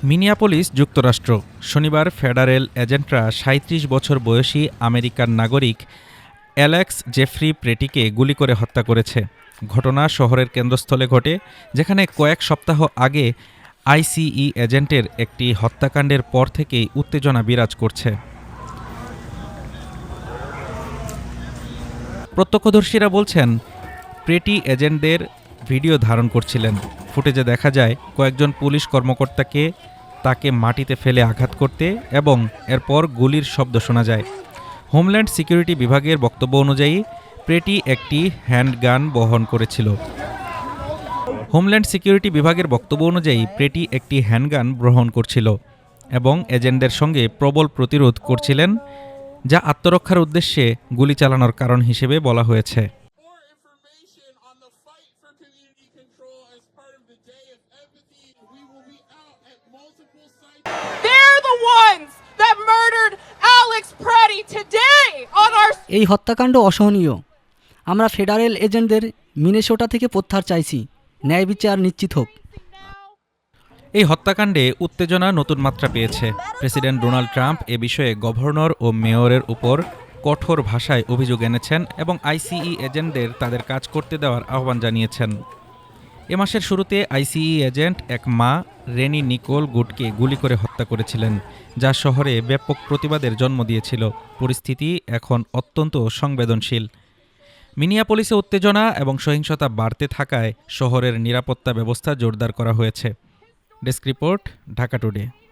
Minneapolis, যুক্তরাষ্ট্র। শনিবার federal এজেন্টরা ৩৭ বছর বয়সী আমেরিকান নাগরিক অ্যালেক্স জেফ্রি প্রেটিকে গুলি করে হত্যা করেছে। ঘটনা শহরের কেন্দ্রস্থলে ঘটে, যেখানে কয়েক সপ্তাহ আগে আইসিই এজেন্টের একটি হত্যাকাণ্ডের পর থেকেই উত্তেজনা বিরাজ করছে। প্রত্যক্ষদর্শীরা বলছেন, প্রেটি এজেন্টদের ভিডিও ধারণ করছিলেন। ফুটেজে দেখা যায় কয়েকজন পুলিশ কর্মকর্তাকে তাকে মাটিতে ফেলে আঘাত করতে এবং এরপর গুলির শব্দ শোনা যায়। হোমল্যান্ড সিকিউরিটি বিভাগের বক্তব্য অনুযায়ী প্রেটি একটি হ্যান্ডগান বহন করেছিল। গ্রহণ করছিল এবং এজেন্টদের সঙ্গে প্রবল প্রতিরোধ করছিলেন, যা আত্মরক্ষার উদ্দেশ্যে গুলি চালানোর কারণ হিসেবে বলা হয়েছে। এই হত্যাকাণ্ড অসহনীয়। আমরা ফেডারেল এজেন্টদের মিনেসোটা থেকে প্রত্যাহার চাইছি। ন্যায় বিচার নিশ্চিত হোক। এই হত্যাকাণ্ডে উত্তেজনা নতুন মাত্রা পেয়েছে। প্রেসিডেন্ট ডোনাল্ড ট্রাম্প এ বিষয়ে গভর্নর ও মেয়রের উপর কঠোর ভাষায় অভিযোগ এনেছেন এবং আইসিই এজেন্টদের তাদের কাজ করতে দেওয়ার আহ্বান জানিয়েছেন। এ মাসের শুরুতে আইসিই এজেন্ট এক মা রেনি নিকোল গুডকে গুলি করে হত্যা করেছিলেন, যা শহরে ব্যাপক প্রতিবাদের জন্ম দিয়েছিল। পরিস্থিতি এখন অত্যন্ত সংবেদনশীল। মিনিয়াপোলিসে উত্তেজনা এবং সহিংসতা বাড়তে থাকায় শহরের নিরাপত্তা ব্যবস্থা জোরদার করা হয়েছে। Desk report, Dhaka today.